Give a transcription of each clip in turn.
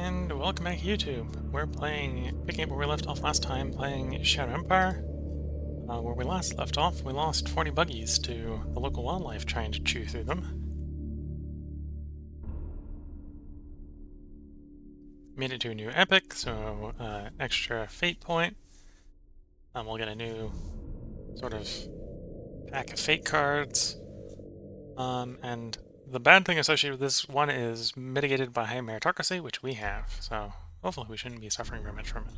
And welcome back to YouTube. We're picking up where we left off last time, playing Shadow Empire. Where we last left off, we lost 40 buggies to the local wildlife trying to chew through them. Made it to a new epic, so extra fate point. We'll get a new sort of pack of fate cards. And the bad thing associated with this one is mitigated by high meritocracy, which we have, so hopefully we shouldn't be suffering very much from it.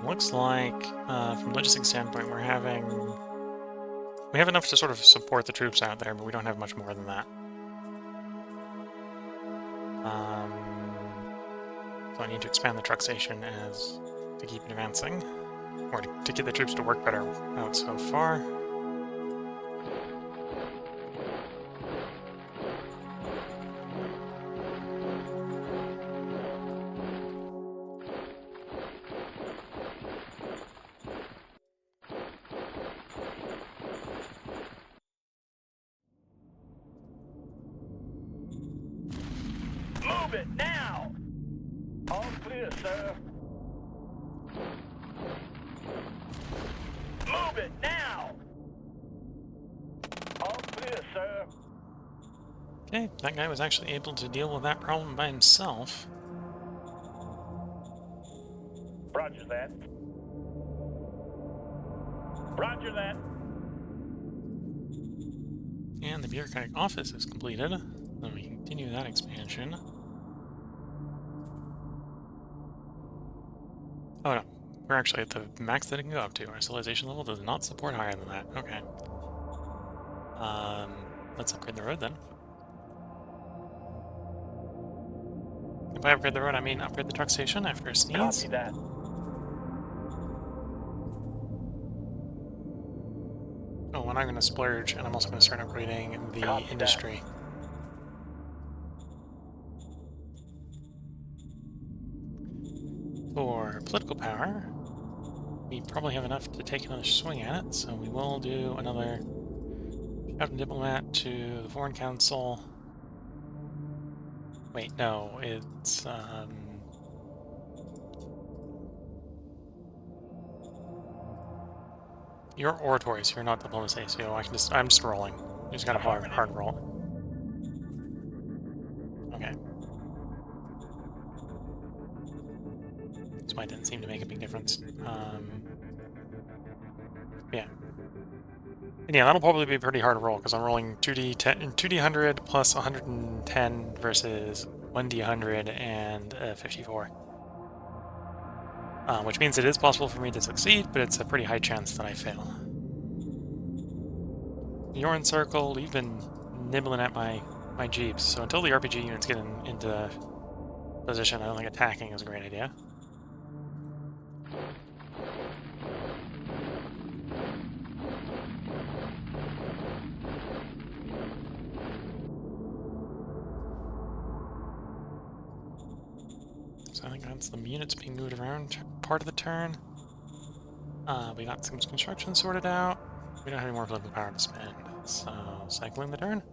Looks like, from a logistics standpoint, we have enough to sort of support the troops out there, but we don't have much more than that. So I need to expand the truck station to keep advancing, or to get the troops to work better out so far. Move it now! All clear, sir. Move it now! All clear, sir. Okay, that guy was actually able to deal with that problem by himself. Roger that. Roger that. And the bureaucratic office is completed. Then we continue that expansion. Oh no, we're actually at the max that it can go up to. Our civilization level does not support higher than that. Okay. Let's upgrade the road then. If I upgrade the road, I mean upgrade the truck station after a sneeze. Copy that. Oh, and I'm going to splurge, and I'm also going to start upgrading the Copy industry. For political power, we probably have enough to take another swing at it, so we will do another Captain Diplomat to the Foreign Council. Wait, no, it's, you're oratory, so you're not diplomacy, so I'm just rolling. You just gotta hard roll. Okay. This might didn't seem to make a big difference. Yeah. And yeah, that'll probably be a pretty hard roll, because I'm rolling 2d100 plus 110 versus 1d100 and 54. Which means it is possible for me to succeed, but it's a pretty high chance that I fail. You're encircled, you've been nibbling at my jeeps, so until the RPG units get into position, I don't think attacking is a great idea. So I think that's the units being moved around part of the turn. We got some construction sorted out. We don't have any more political power to spend, so cycling the turn.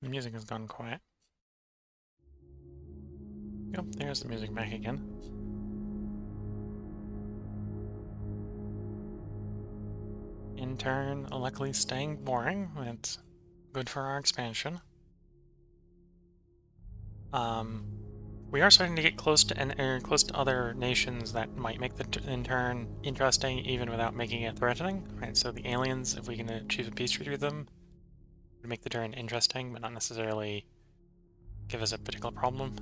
The music has gone quiet. Yep, there's the music back again. Intern luckily staying boring. That's good for our expansion. We are starting to get close to other nations that might make the intern interesting, even without making it threatening. Right. So the aliens, if we can achieve a peace treaty with them, would make the turn interesting, but not necessarily give us a particular problem.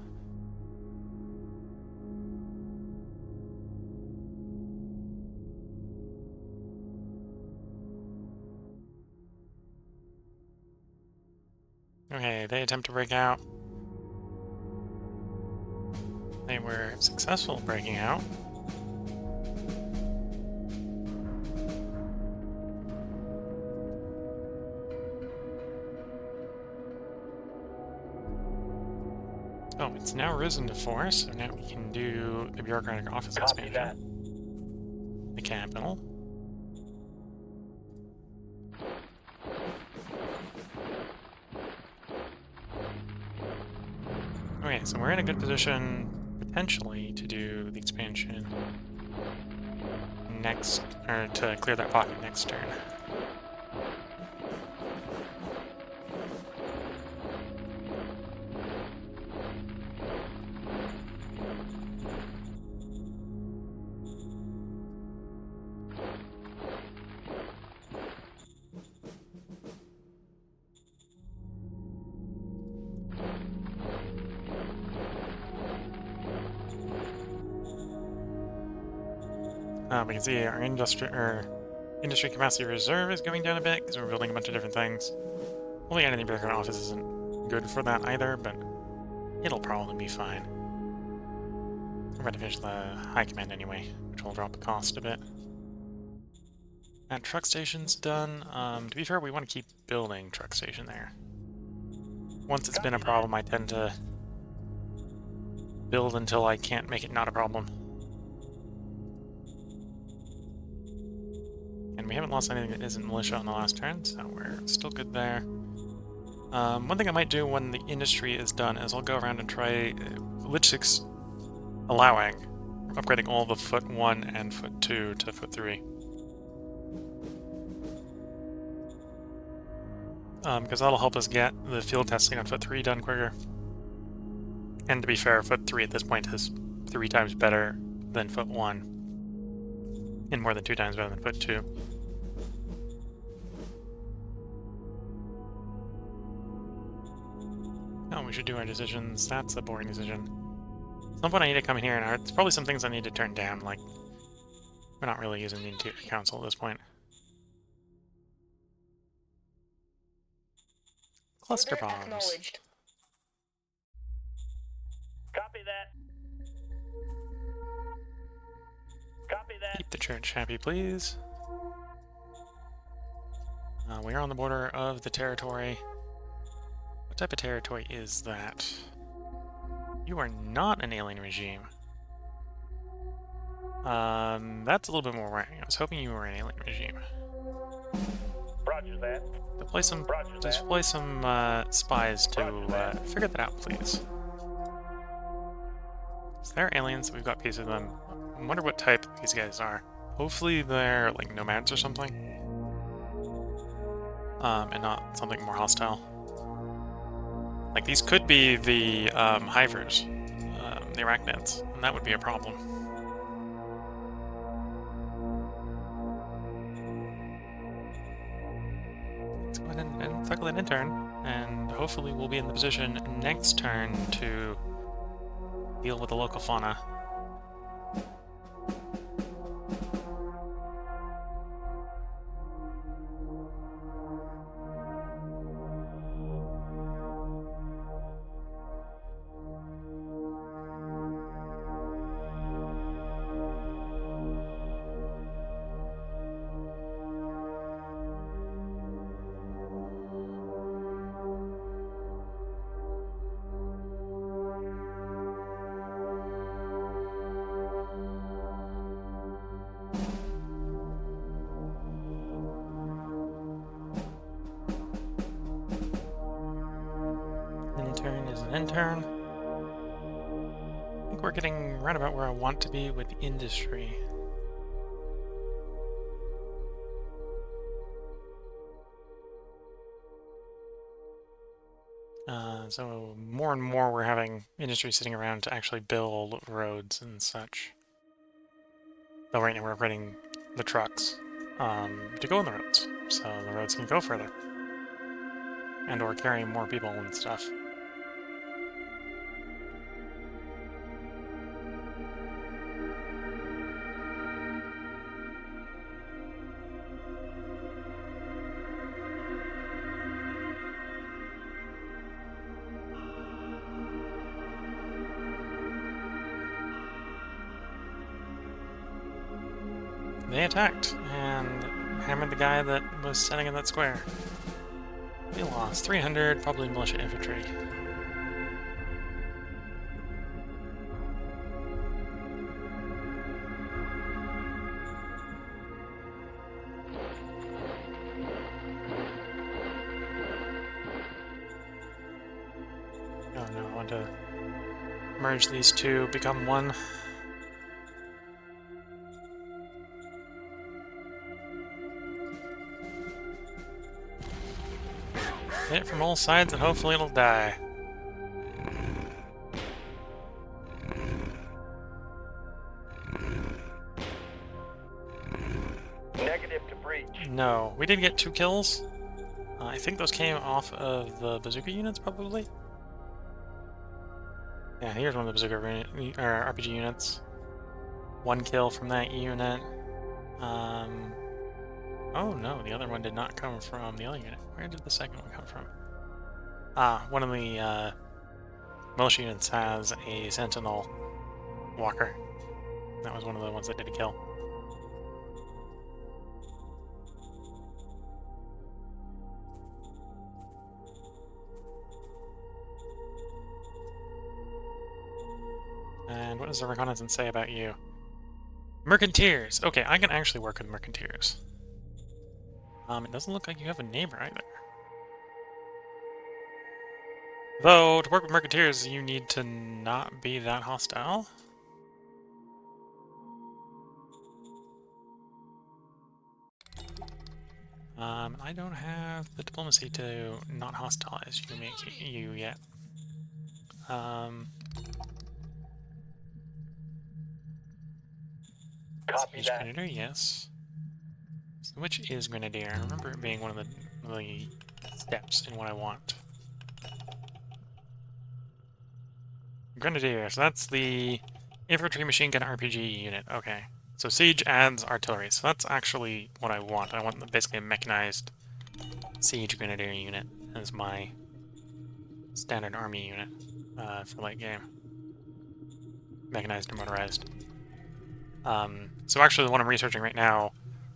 Okay, they attempt to break out. They were successful breaking out. Oh, it's now risen to 4, so now we can do the bureaucratic office expansion. That. The capital. Okay, so we're in a good position potentially to do the expansion next, or to clear that pocket next turn. We can see our industry capacity reserve is going down a bit because we're building a bunch of different things. Holding anything bureaucratic office isn't good for that either, but it'll probably be fine. We're about to finish the high command anyway, which will drop the cost a bit. That truck station's done. To be fair, we want to keep building truck station there. Once it's been a problem, I tend to build until I can't make it not a problem. And we haven't lost anything that isn't militia on the last turn, so we're still good there. One thing I might do when the industry is done is I'll go around and try logistics allowing upgrading all the foot 1 and foot 2 to foot 3. Because that'll help us get the field testing on foot 3 done quicker. And to be fair, foot 3 at this point is 3 times better than foot 1. And more than 2 times better than foot 2. Oh, we should do our decisions. That's a boring decision. At some point I need to come in here, and it's probably some things I need to turn down, like we're not really using the Interior Council at this point. Cluster bombs. Copy that. Copy that. Keep the church happy, please. We are on the border of the territory. What type of territory is that? You are not an alien regime. That's a little bit more worrying. I was hoping you were an alien regime. Roger that. Display some spies to figure that out, please. So there are aliens that we've got pieces of them. I wonder what type these guys are. Hopefully they're like nomads or something. And not something more hostile. Like these could be the hivers, the arachnids, and that would be a problem. Let's go ahead and cycle an intern, and hopefully we'll be in the position next turn to deal with the local fauna. an intern. I think we're getting right about where I want to be with industry. So more and more we're having industry sitting around to actually build roads and such. Though right now we're upgrading the trucks to go on the roads, so the roads can go further. And or carrying more people and stuff. They attacked and hammered the guy that was standing in that square. We lost 300, probably militia infantry. Oh no, I want to merge these two, become one. Hit it from all sides and hopefully it'll die. Negative to breach. No, we did get 2 kills. I think those came off of the bazooka units, probably. Yeah, here's one of the bazooka RPG units. 1 kill from that unit. Oh no, the other one did not come from the other unit. Where did the second one come from? One of the militia units has a sentinel walker. That was one of the ones that did a kill. And what does the reconnaissance say about you? Mercanteers! Okay, I can actually work with mercanteers. It doesn't look like you have a neighbor either. Though, to work with mercanteers, you need to not be that hostile. I don't have the diplomacy to not hostilize you yet. Copy that. Grenadier, yes. So which is Grenadier? I remember it being one of the steps in what I want. Grenadier, so that's the infantry machine gun RPG unit. Okay. So siege adds artillery, so that's actually what I want. I want basically a mechanized siege grenadier unit as my standard army unit for late game. Mechanized and motorized. So actually the one I'm researching right now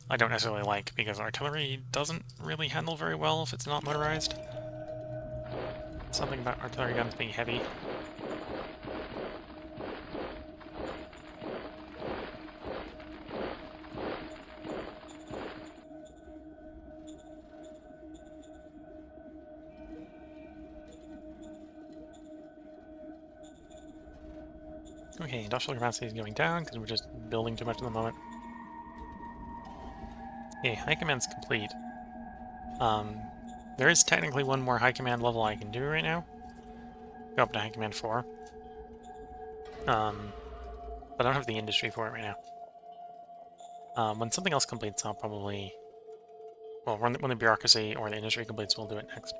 I don't necessarily like, because artillery doesn't really handle very well if it's not motorized. Something about artillery guns being heavy. Okay, industrial capacity is going down because we're just building too much at the moment. Okay, high command's complete. There is technically one more high command level I can do right now. Go up to high command 4. But I don't have the industry for it right now. When something else completes, I'll probably... Well, when the bureaucracy or the industry completes, we'll do it next.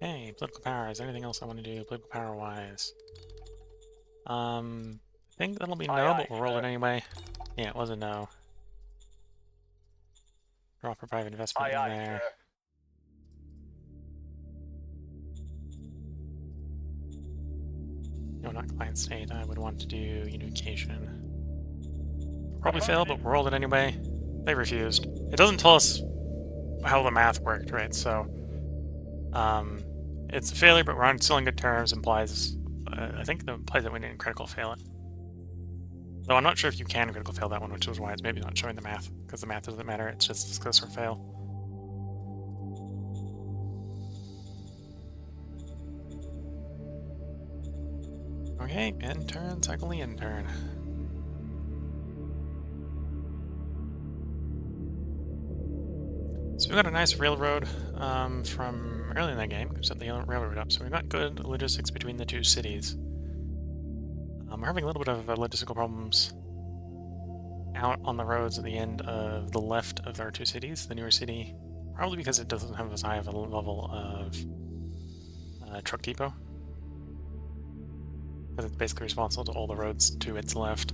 Okay, political power. Is there anything else I want to do political power-wise? I think that'll be no, but we'll roll it anyway. Yeah, it was a no. Drop for private investment in there. No, not client state. I would want to do unification. Probably fail, but we'll roll it anyway. They refused. It doesn't tell us how the math worked, right? So, it's a failure, but we're still on good terms. Implies, I think, that implies that we didn't critical fail it. Though I'm not sure if you can critical fail that one, which is why it's maybe not showing the math, because the math doesn't matter, it's just success or fail. Okay, end turn, cycle the end turn. So we got a nice railroad from early in that game. We set the railroad up, so we've got good logistics between the two cities. We're having a little bit of logistical problems out on the roads at the end of the left of our two cities, the newer city, probably because it doesn't have as high of a level of truck depot, because it's basically responsible to all the roads to its left.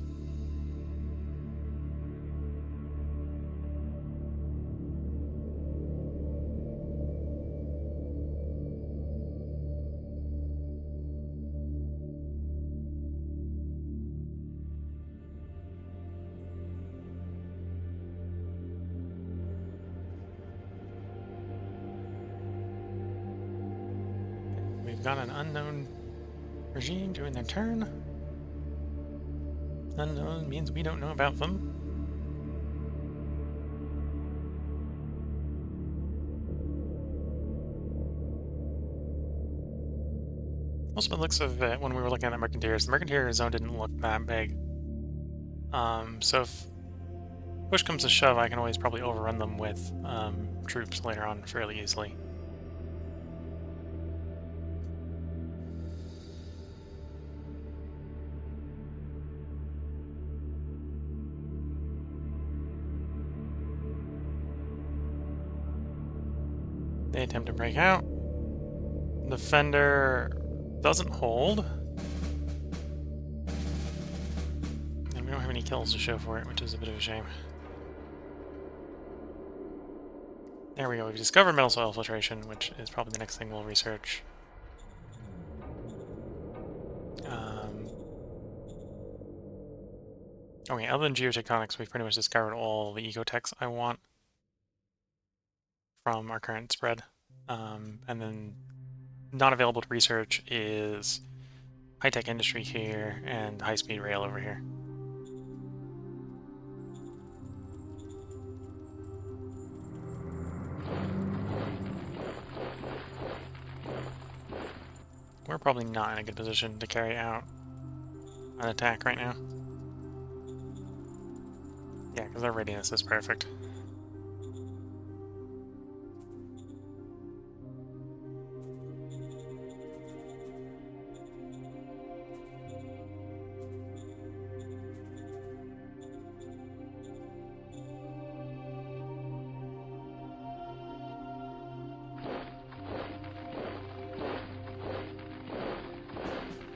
We've got an unknown regime doing their turn. Unknown means we don't know about them. Also, by the looks of it, when we were looking at the Mercantier zone didn't look that big. So if push comes to shove, I can always probably overrun them with troops later on fairly easily. They attempt to break out. Defender doesn't hold. And we don't have any kills to show for it, which is a bit of a shame. There we go, we've discovered metal soil filtration, which is probably the next thing we'll research. Okay, other than geotectonics, we've pretty much discovered all the ecotechs I want from our current spread. And then not available to research is high-tech industry here and high-speed rail over here. We're probably not in a good position to carry out an attack right now. Yeah, because our readiness is perfect.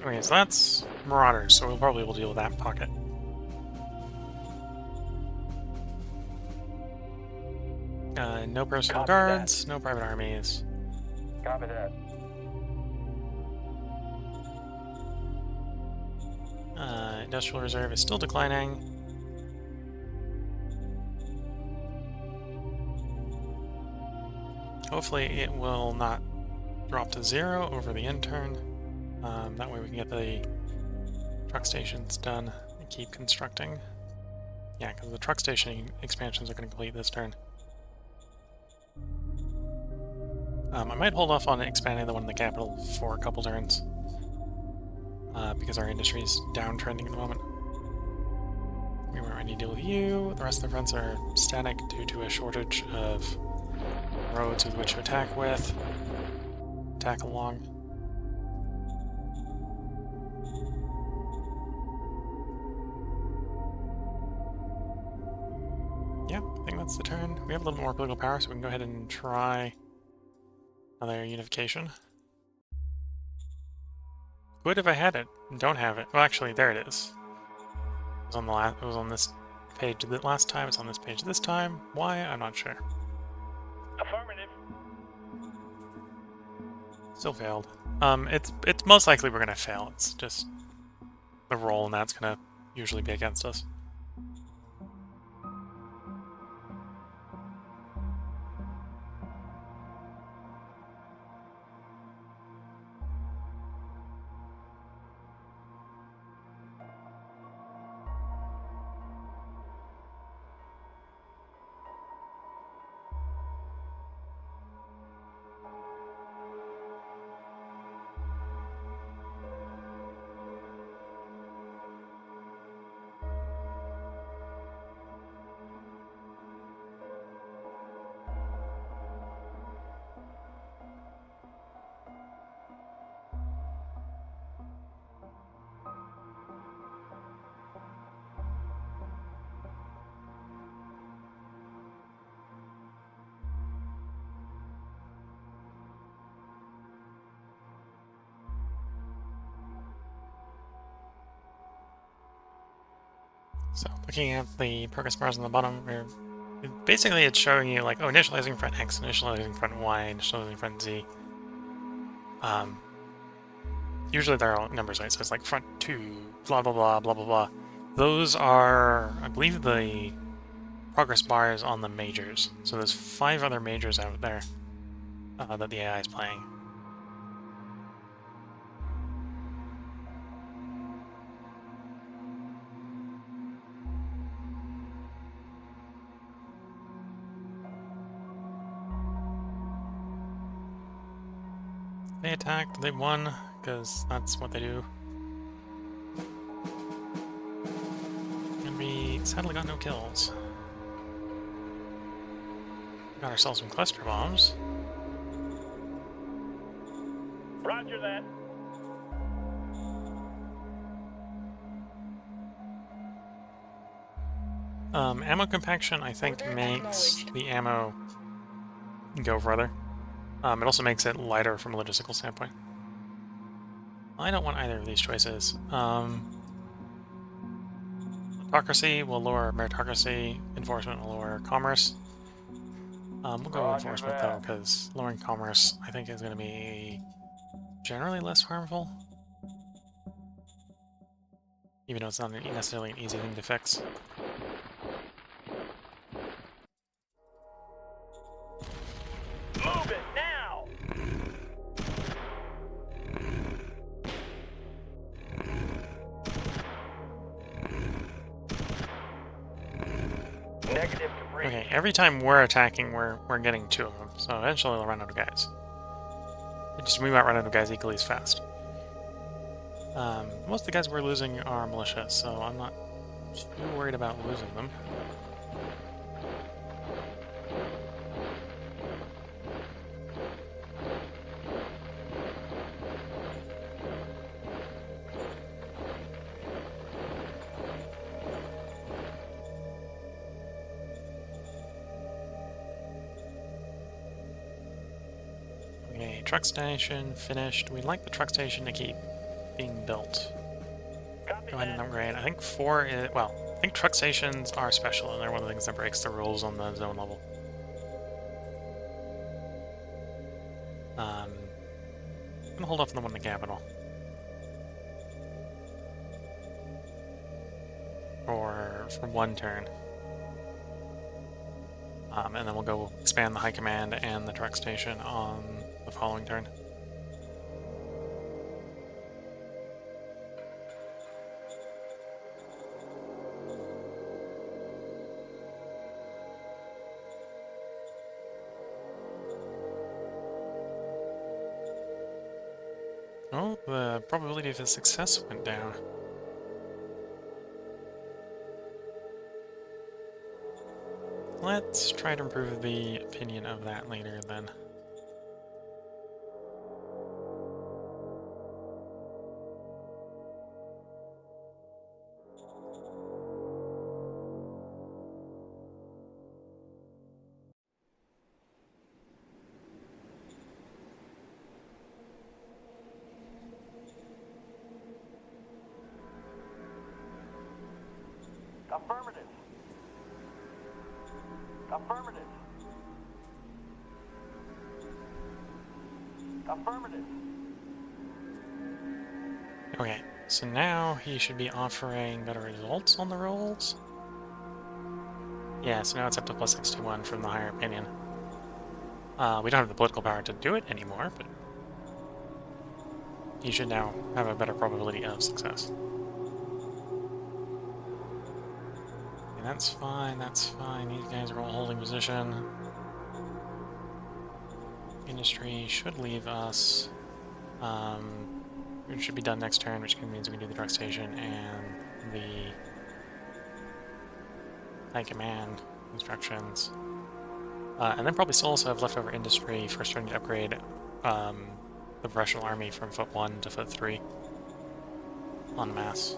Okay, so that's Marauders, so we'll probably will deal with that pocket. No personal guards, no private armies. Copy that. Industrial reserve is still declining. Hopefully it will not drop to 0 over the end turn. That way we can get the truck stations done and keep constructing. Yeah, because the truck station expansions are going to complete this turn. I might hold off on expanding the one in the capital for a couple turns. Because our industry is downtrending at the moment. We weren't ready to deal with you. The rest of the fronts are static due to a shortage of roads with which to attack with. Attack along. Yeah, I think that's the turn. We have a little more political power, so we can go ahead and try another unification. Would if I had it. Don't have it. Well, actually, there it is. It was on the it was on this page the last time. It's on this page this time. Why? I'm not sure. Affirmative. Still failed. It's most likely we're gonna fail. It's just the roll, and that's gonna usually be against us. So looking at the progress bars on the bottom, basically it's showing you like, oh, initializing front X, initializing front Y, initializing front Z. Usually they're all numbers, right? So it's like front 2, blah, blah, blah, blah, blah, blah. Those are, I believe, the progress bars on the majors. So there's 5 other majors out there that the AI is playing. They attacked, they won, because that's what they do. And we sadly got no kills. Got ourselves some cluster bombs. Roger that. Ammo compaction, I think, makes the ammo go further. It also makes it lighter from a logistical standpoint. I don't want either of these choices. Autocracy will lower meritocracy, enforcement will lower commerce. We'll go enforcement though, because lowering commerce I think is going to be generally less harmful. Even though it's not necessarily an easy thing to fix. Move it now. Negative debris. Okay, every time we're attacking, we're getting 2 of them, so eventually we'll run out of guys. We might run out of guys equally as fast. Most of the guys we're losing are militia, so I'm not too worried about losing them. Okay, truck station finished. We'd like the truck station to keep being built. Go ahead and upgrade. I think 4 is... well, I think truck stations are special, and they're one of the things that breaks the rules on the zone level. I'm gonna hold off on the one in the capital. For 1 turn. And then we'll go expand the high command and the truck station on the following turn. Oh, the probability of success went down. Let's try to improve the opinion of that later then. Affirmative. Affirmative. Affirmative. Okay, so now he should be offering better results on the rolls. Yeah, so now it's up to plus 61 from the higher opinion. We don't have the political power to do it anymore, but he should now have a better probability of success. Okay, that's fine, that's fine. These guys are all holding position. Industry should leave us. It should be done next turn, which means we can do the truck station and the high command instructions. And then probably still also have leftover industry for starting to upgrade the Russian army from foot 1 to foot 3 en masse.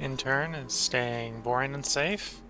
intern is staying boring and safe.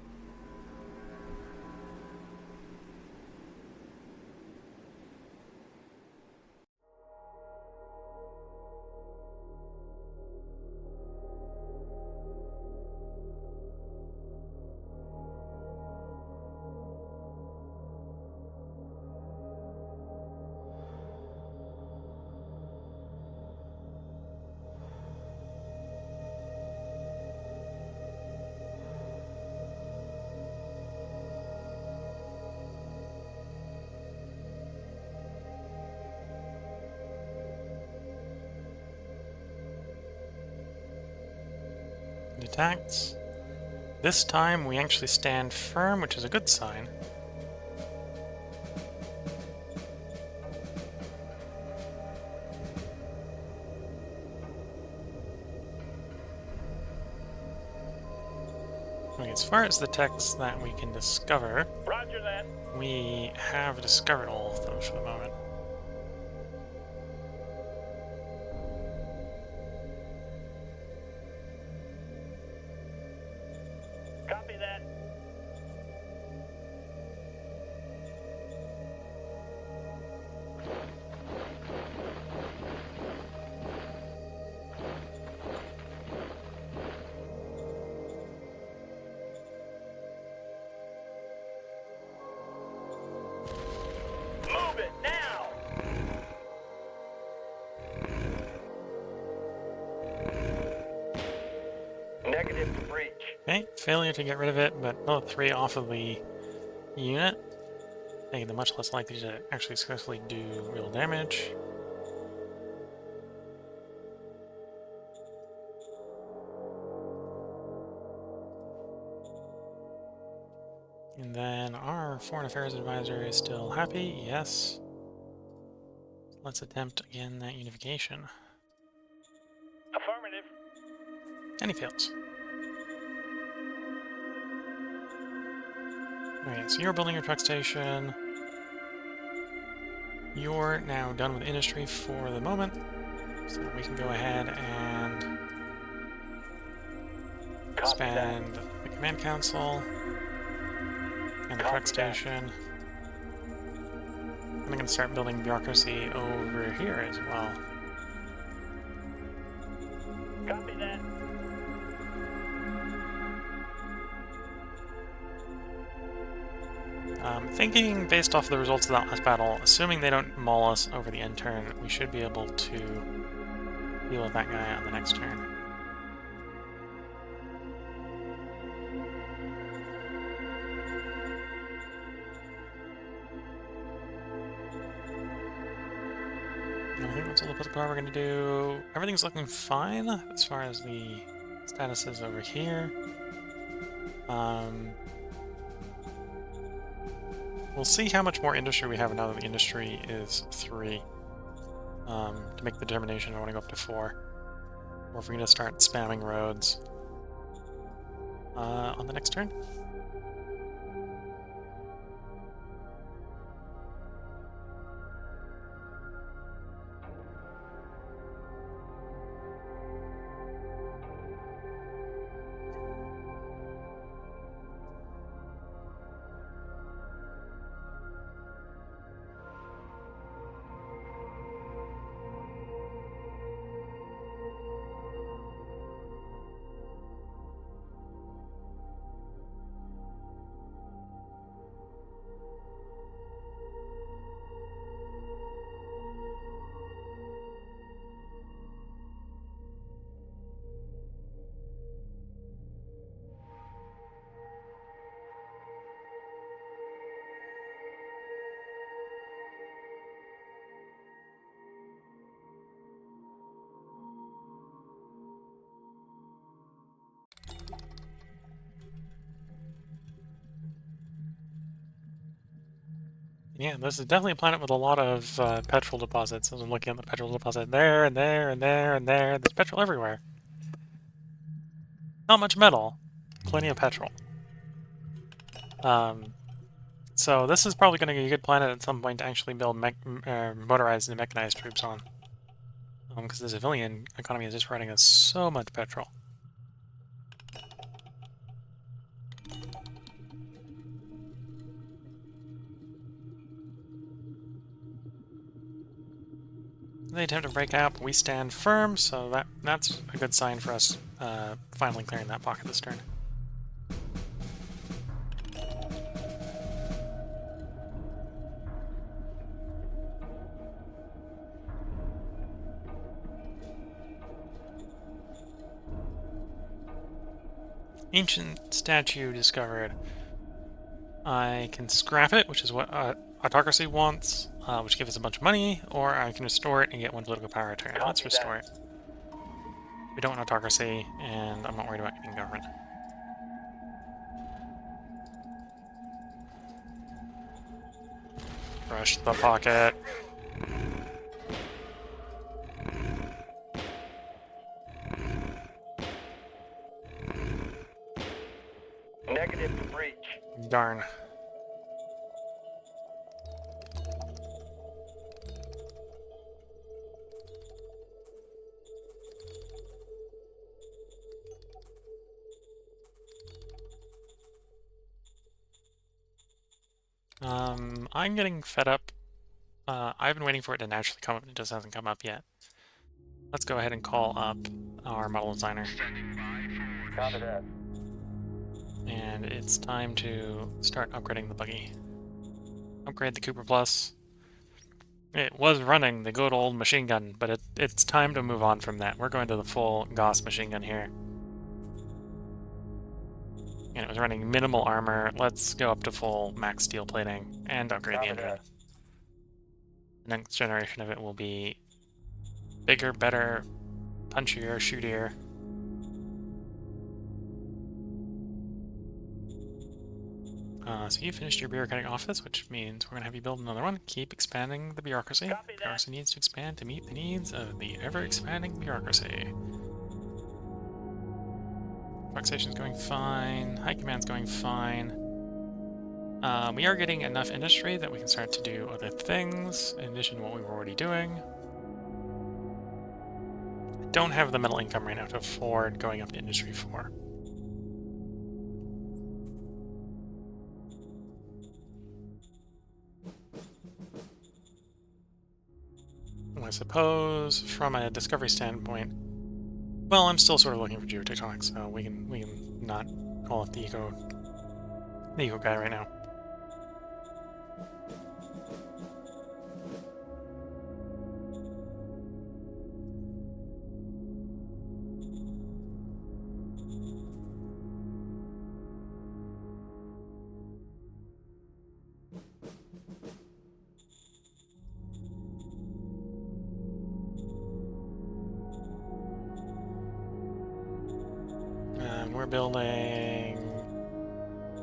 It attacks. This time we actually stand firm, which is a good sign. Okay, as far as the texts that we can discover, Roger that. we have discovered all of them for the moment. Copy that. Move it now. Negative to breach. Okay, failure to get rid of it, but another 3 off of the unit, making them much less likely to actually successfully do real damage. And then our Foreign Affairs Advisor is still happy, yes. Let's attempt again that unification. Affirmative. And he fails. Okay, so you're building your truck station. You're now done with industry for the moment, so we can go ahead and expand the command council and the truck station. I'm going to start building bureaucracy over here as well. Copy that. Thinking based off the results of that last battle, assuming they don't maul us over the end turn, we should be able to deal with that guy on the next turn. I think that's all the political we're going to do. Everything's looking fine as far as the status is over here. We'll see how much more industry we have now that the industry is 3. To make the determination, I want to go up to 4. Or if we're going to start spamming roads on the next turn. Yeah, this is definitely a planet with a lot of petrol deposits. As I'm looking at the petrol deposit there, and there, and there, and there. There's petrol everywhere. Not much metal. Plenty of petrol. So this is probably going to be a good planet at some point to actually build motorized and mechanized troops on. Because the civilian economy is just running us so much petrol. they attempt to break out, but we stand firm, so that's a good sign for us finally clearing that pocket this turn. Ancient statue discovered. I can scrap it, which is what autocracy wants, which gives us a bunch of money, or I can restore it and get one political power return. Let's restore it. We don't want autocracy, and I'm not worried about getting government. Rush the pocket. Negative to breach. Darn. I'm getting fed up. I've been waiting for it to naturally come up, and it just hasn't come up yet. Let's go ahead and call up our model designer. Copy that. And it's time to start upgrading the buggy. Upgrade the Cooper Plus. It was running the good old machine gun, but it's time to move on from that. We're going to the full Gauss machine gun here. And it was running minimal armor. Let's go up to full max steel plating and upgrade the engine. The next generation of it will be bigger, better, punchier, shootier. So you finished your bureaucratic office, which means we're going to have you build another one. Keep expanding the bureaucracy. Bureaucracy needs to expand to meet the needs of the ever-expanding bureaucracy. Taxation's going fine. High command's going fine. We are getting enough industry that we can start to do other things, in addition to what we were already doing. I don't have the metal income right now to afford going up to Industry 4. I suppose, from a discovery standpoint, well, I'm still sort of looking for geotectonics, so we can not call it the eco guy right now. We're building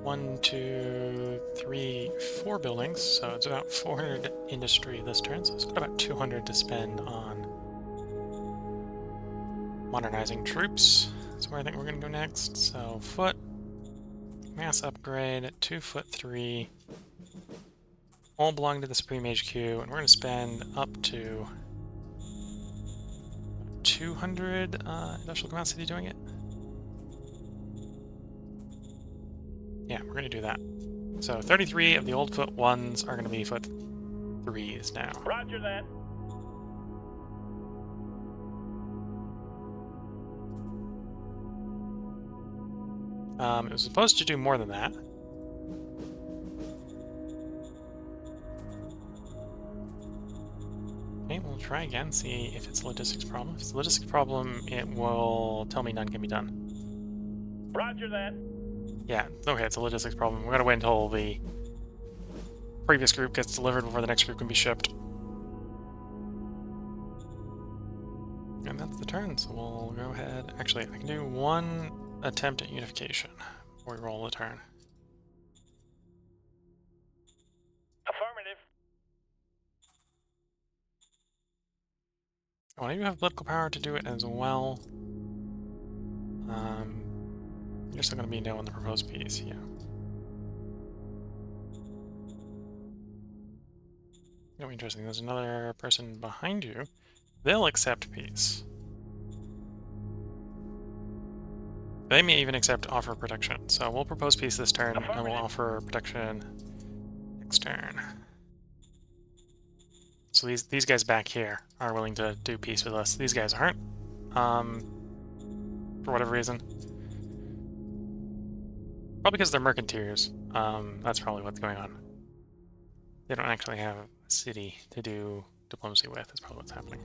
1, 2, 3, 4 buildings, so it's about 400 industry this turn, so it's got about 200 to spend on modernizing troops. That's where I think we're going to go next. So foot, mass upgrade, 2 foot 3, all belong to the Supreme HQ, and we're going to spend up to 200 industrial capacity doing it. Yeah, we're going to do that. So 33 of the old foot 1s are going to be foot 3s now. Roger that. It was supposed to do more than that. Okay, we'll try again, see if it's a logistics problem. If it's a logistics problem, it will tell me none can be done. Roger that. Yeah, okay, it's a logistics problem. We're gonna wait until the previous group gets delivered before the next group can be shipped. And that's the turn, so we'll go ahead. Actually, I can do one attempt at unification before we roll the turn. Affirmative. Oh, you have political power to do it as well. You're still going to be no on the proposed piece, yeah. Oh, interesting. There's another person behind you. They'll accept peace. They may even accept offer protection. So we'll propose peace this turn, and we'll offer protection next turn. So these guys back here are willing to do peace with us. These guys aren't, for whatever reason. Probably because they're mercanteers. That's probably what's going on. They don't actually have a city to do diplomacy with. That's probably what's happening.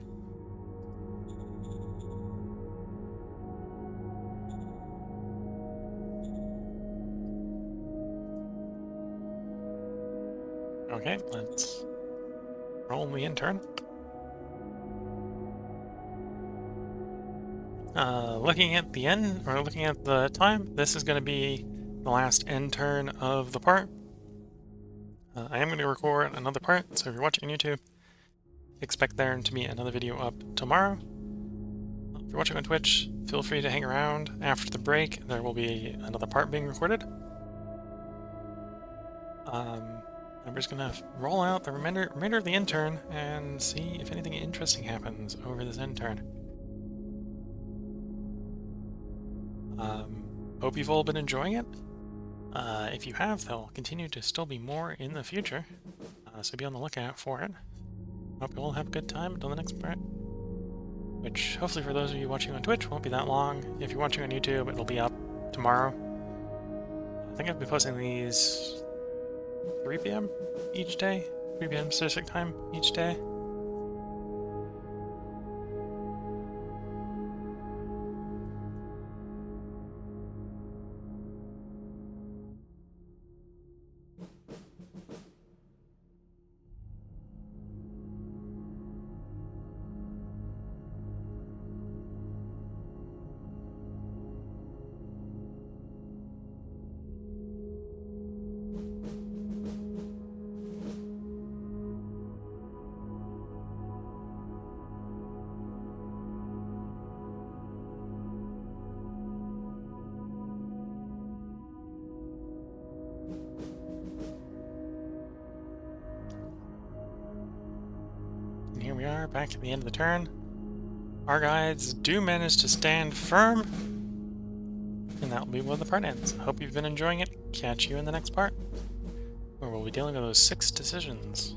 Okay, let's roll the intern. Looking at the end, or looking at the time, this is going to be the last end turn of the part. I am going to record another part, so if you're watching on YouTube, expect there to be another video up tomorrow. If you're watching on Twitch, feel free to hang around. After the break, there will be another part being recorded. I'm just going to roll out the remainder of the intern and see if anything interesting happens over this intern. Hope you've all been enjoying it. If you have, there'll continue to still be more in the future, so be on the lookout for it. Hope you all have a good time until the next part, which hopefully for those of you watching on Twitch won't be that long. If you're watching on YouTube, it'll be up tomorrow. I think I'll be posting these 3 p.m. each day, 3 p.m. Pacific time each day. And here we are, back at the end of the turn. Our guides do manage to stand firm, and that will be where the part ends. Hope you've been enjoying it. Catch you in the next part, where we'll be dealing with those 6 decisions.